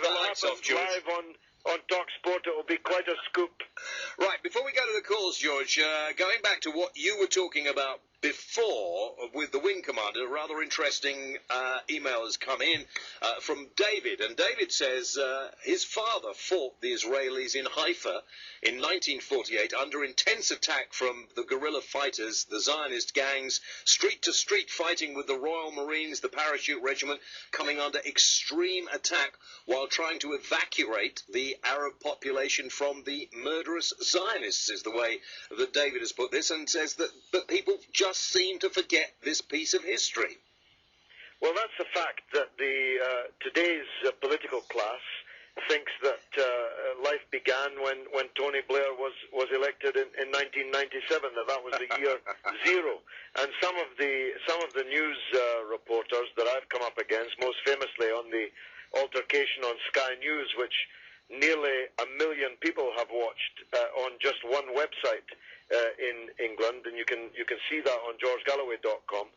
the lights off, George. Live on Talk Sport, it will be quite a scoop. Right, before we go to the calls, George, going back to what you were talking about before with the Wing Commander, a rather interesting email has come in from David. And David says his father fought the Israelis in Haifa in 1948 under intense attack from the guerrilla fighters, the Zionist gangs, street to street fighting with the Royal Marines, the Parachute Regiment, coming under extreme attack while trying to evacuate the Arab population from the murderous Zionists, is the way that David has put this, and says that people just seem to forget this piece of history. Well, that's the fact that today's political class thinks that life began when Tony Blair was elected in 1997. That was the year zero. And some of the news reporters that I've come up against, most famously on the altercation on Sky News, which nearly 1 million people have watched on just one website in England, and you can see that on georgegalloway.com.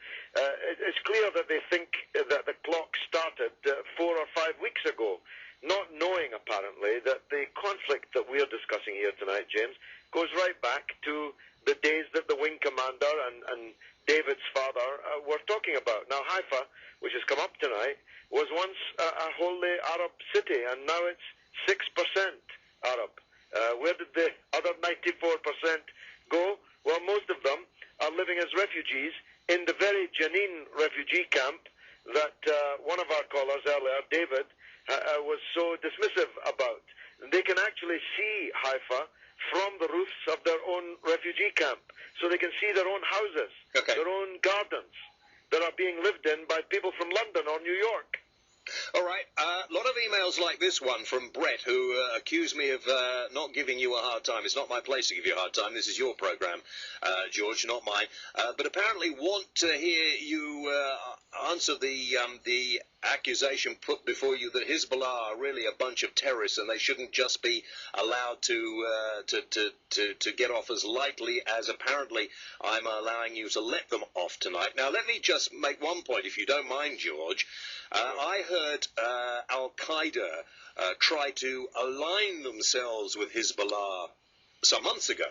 It's clear that they think that the clock started 4 or 5 weeks ago, not knowing apparently that the conflict that we're discussing here tonight, James, goes right back to the days that the Wing Commander and David's father were talking about. Now, Haifa, which has come up tonight, was once a wholly Arab city, and now it's 6% Arab. Where did the other 94% go? Well, most of them are living as refugees in the very Jenin refugee camp that one of our callers earlier, David, was so dismissive about. They can actually see Haifa from the roofs of their own refugee camp, so they can see their own houses, their own gardens that are being lived in by people from London or New York. All right, a lot of emails like this one from Brett, who accused me of not giving you a hard time. It's not my place to give you a hard time. This is your program, George, not mine. But apparently want to hear you answer the accusation put before you that Hezbollah are really a bunch of terrorists and they shouldn't just be allowed to get off as lightly as apparently I'm allowing you to let them off tonight. Now, let me just make one point, if you don't mind, George. I heard Al-Qaeda try to align themselves with Hezbollah some months ago.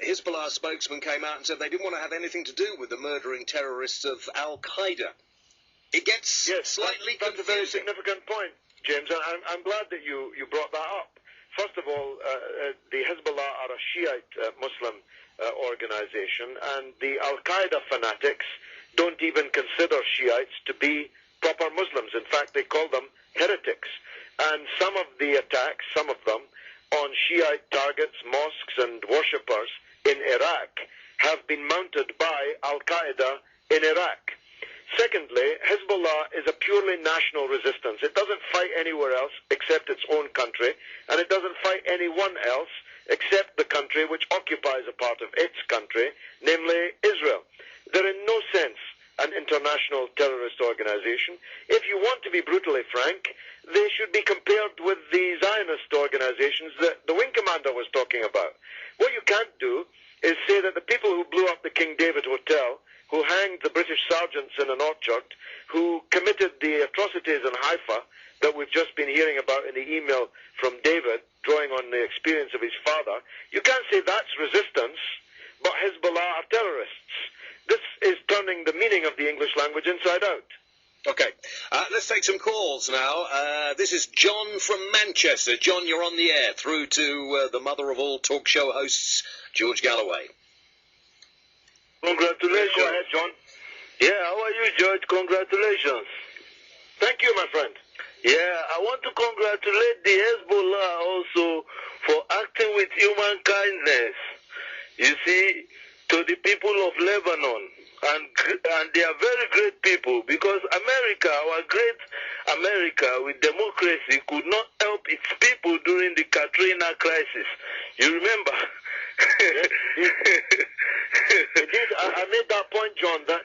Hezbollah spokesman came out and said they didn't want to have anything to do with the murdering terrorists of Al-Qaeda. It gets slightly confusing. That's a very significant point, James, and I'm glad that you brought that up. First of all, the Hezbollah are a Shiite Muslim organization, and the Al-Qaeda fanatics don't even consider Shiites to be proper Muslims. In fact, they call them heretics. And some of the attacks, some of them, on Shiite targets, mosques and worshippers in Iraq have been mounted by Al-Qaeda in Iraq. Secondly, Hezbollah is a purely national resistance. It doesn't fight anywhere else except its own country, and it doesn't fight anyone else except the country which occupies a part of its country, namely Israel. They're in no sense an international terrorist organization. If you want to be brutally frank, they should be compared with the Zionist organizations that the Wing Commander was talking about. What you can't do is say that the people who blew up the King David Hotel, who hanged the British sergeants in an orchard, who committed the atrocities in Haifa that we've just been hearing about in the email from David, drawing on the experience of his father, you can't say that's resistance, but Hezbollah are terrorists. This is turning the meaning of the English language inside out. Okay, let's take some calls now. This is John from Manchester. John, you're on the air, through to the mother of all talk show hosts, George Galloway. Congratulations. Go ahead, John. Yeah, how are you, George? Congratulations. Thank you, my friend. Yeah, I want to congratulate the Hezbollah also for acting with human kindness. You see, to the people of Lebanon. And they are very great people, because America, our great America with democracy, could not help its people during the Katrina crisis. You remember? Indeed, I made that point, John, that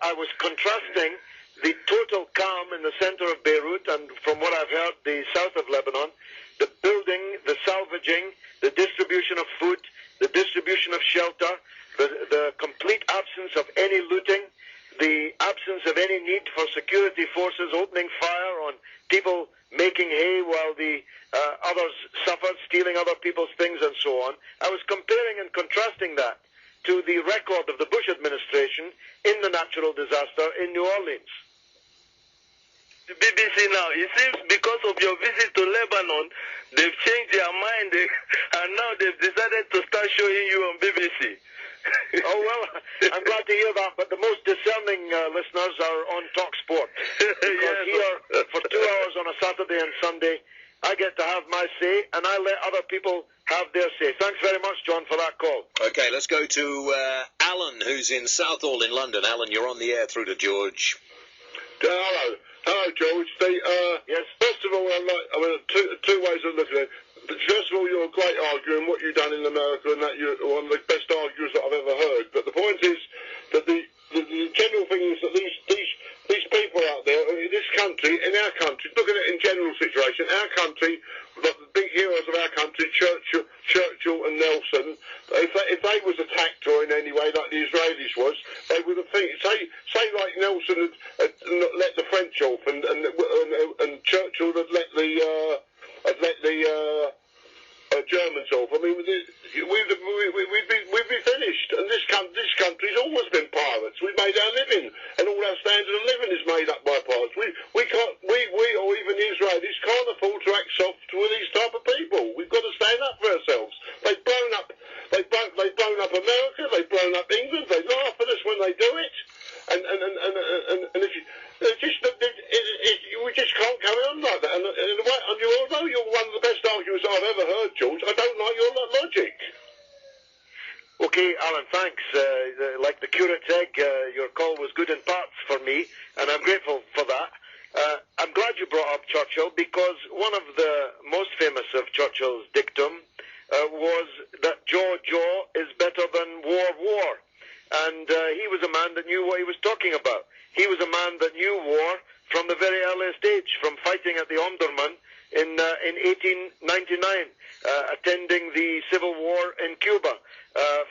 I was contrasting the total calm in the center of Beirut and, from what I've heard, the south of Lebanon, the building, the salvaging, the distribution of food, the distribution of shelter, the complete absence of any looting, the absence of any need for security forces opening fire on people making hay while the others suffered, stealing other people's things and so on. I was comparing and contrasting that to the record of the Bush administration in the natural disaster in New Orleans. The BBC now, it seems because of your visit to Lebanon, they've changed their mind and now they've decided to start showing you on BBC. Oh, well, I'm glad to hear that, but the most discerning listeners are on TalkSport. Because here, for 2 hours on a Saturday and Sunday, I get to have my say, and I let other people have their say. Thanks very much, John, for that call. Okay, let's go to Alan, who's in Southall in London. Alan, you're on the air through to George. Hello. Hello, George. Yes. First of all, two ways of looking at it. First of all, you're a great arguer in what you've done in America, and that you're one of the best arguers that I've ever heard. But the point is that the general thing is that these people out there in this country, in our country, look at it in general situation, our country, the big heroes of our country, Churchill and Nelson, if they was attacked or in any way like the Israelis was, they would have say like Nelson had let the French off, and Churchill had let the Germans off. I mean, we'd be finished. And this country's always been pirates. We've made our living, and all our standard of living is made up by pirates. We can't, or even the Israelis can't afford to act soft with these type of people. We've got to stand up for ourselves. They've blown up America. They've blown up England. They laugh at us when they do it. And if you, we just can't carry on like that. And although you're one of the best arguers I've ever heard, George, I don't like your logic. Okay, Alan, thanks. Like the curate's egg, your call was good in parts for me, and I'm grateful for that. I'm glad you brought up Churchill, because one of the most famous of Churchill's dictum was that jaw is better than war. And he was a man that knew what he was talking about. He was a man that knew war from the very earliest age, from fighting at the Omdurman in 1899, attending the Civil War in Cuba,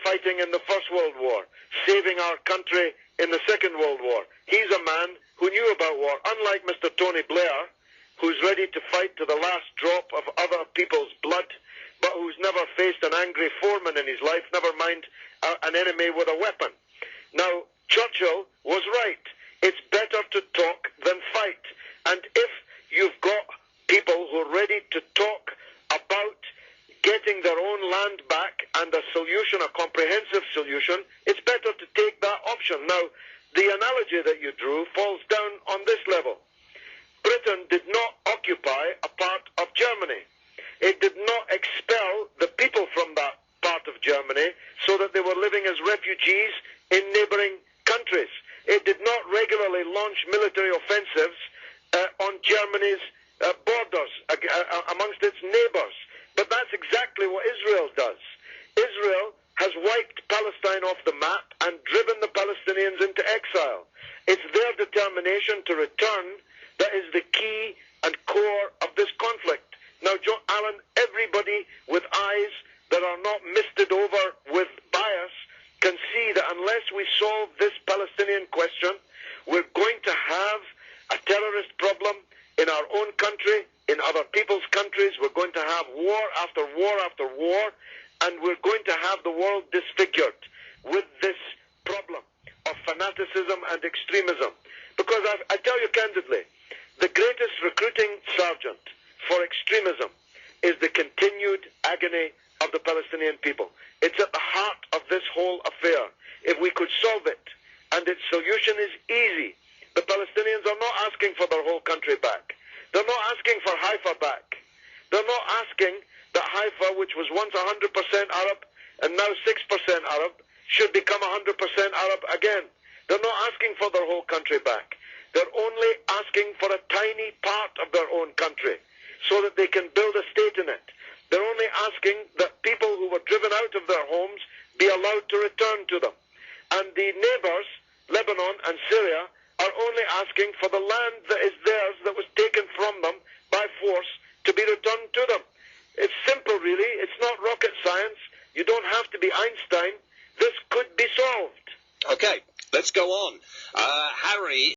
fighting in the First World War, saving our country in the Second World War. He's a man who knew about war, unlike Mr. Tony Blair, who's ready to fight to the last drop of other people's blood, but who's never faced an angry foreman in his life, never mind an enemy with a weapon. Now, Churchill was right. It's better to talk than fight. And if you've got people who are ready to talk about getting their own land back and a solution, a comprehensive solution, it's better to take that option. Now, the analogy that you drew falls down on this level. Britain did not occupy a part of Germany. It did not expel the people from that part of Germany so that they were living as refugees in neighbouring countries. It did not regularly launch military offensives on Germany's borders amongst its neighbours. But that's exactly what Israel does. Israel has wiped Palestine off the map and driven the Palestinians into exile. It's their determination to return that is the key and core of this conflict. Now, John Allen, everybody with eyes that are not misted over with bias can see that unless we solve this Palestinian question, we're going to have a terrorist problem in our own country, in other people's countries. We're going to have war after war after war, and we're going to have the world disfigured with this problem of fanaticism and extremism. Because I tell you candidly, the greatest recruiting sergeant for extremism is the continued agony of the Palestinian people. It's at the heart of this whole affair. If we could solve it, and its solution is easy, the Palestinians are not asking for their whole country back. They're not asking for Haifa back. They're not asking that Haifa, which was once 100% Arab and now 6% Arab, should become 100% Arab again. They're not asking for their whole country back. They're only asking for a tiny part of their own country so that they can build a state in it. They're only asking that people who were driven out of their homes be allowed to return to them. And the neighbors, Lebanon and Syria, are only asking for the land that is theirs that was taken from them by force to be returned to them. It's simple, really. It's not rocket science. You don't have to be Einstein. This could be solved. Okay, let's go on. Harry